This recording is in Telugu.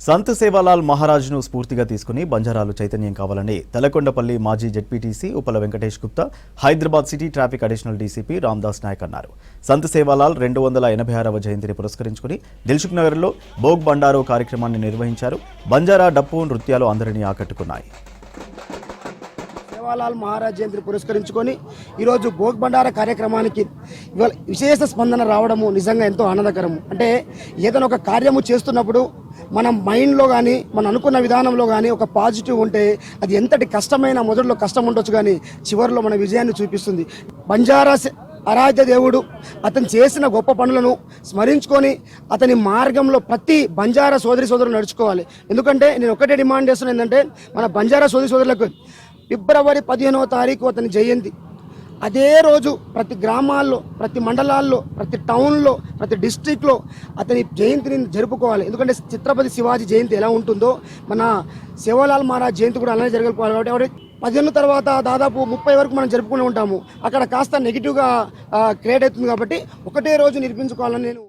సంత్ సేవాలాల్ మహారాజ్ను స్ఫూర్తిగా తీసుకుని బంజారాలు చైతన్యం కావాలని తలకొండపల్లి మాజీ ZPTC Upala Venkatesh Gupta, Hyderabad city traffic additional DCP Ramdas Naik అన్నారు. సంత్ సేవాలాల్ 286వ జయంతిని పురస్కరించుకుని దిల్సుఖ్ నగర్లో భోగ్ బండారో కార్యక్రమాన్ని నిర్వహించారు. బంజారా డప్పు నృత్యాలు అందరినీ ఆకట్టుకున్నాయి. సేవాలాల్ మహారాజ్ జయంతిని పురస్కరించుకొని ఈరోజు భోగ్ బండారా కార్యక్రమానికి ఇవాళ విశేష స్పందన రావడము నిజంగా ఎంతో ఆనందకరము. అంటే ఏదైనా ఒక కార్యము చేస్తున్నప్పుడు మన మైండ్లో కానీ మనం అనుకున్న విధానంలో కానీ ఒక పాజిటివ్ ఉంటే అది ఎంతటి కష్టమైన మొదట్లో కష్టం ఉండొచ్చు కానీ చివరిలో మన విజయాన్ని చూపిస్తుంది. బంజారా ఆరాధ్య దేవుడు అతను చేసిన గొప్ప పనులను స్మరించుకొని అతని మార్గంలో ప్రతి బంజారా సోదరులు నడుచుకోవాలి. ఎందుకంటే నేను ఒకటే డిమాండ్ చేస్తున్నాను, ఏంటంటే మన బంజారా సోదరులకు ఫిబ్రవరి 15వ తారీఖు అతని జయంతి. అదే రోజు ప్రతి గ్రామాల్లో, ప్రతి మండలాల్లో, ప్రతి టౌన్లో, ప్రతి డిస్ట్రిక్ట్లో అతని జయంతిని జరుపుకోవాలి. ఎందుకంటే ఛత్రపతి శివాజీ జయంతి ఎలా ఉంటుందో మన సేవాలాల్ మహారాజ్ జయంతి కూడా అలానే జరగకపోవాలి. కాబట్టి 15 తర్వాత దాదాపు 30 వరకు మనం జరుపుకుని ఉంటాము. అక్కడ కాస్త నెగిటివ్గా క్రియేట్ అవుతుంది. కాబట్టి ఒకటే రోజు నిర్మించుకోవాలని నేను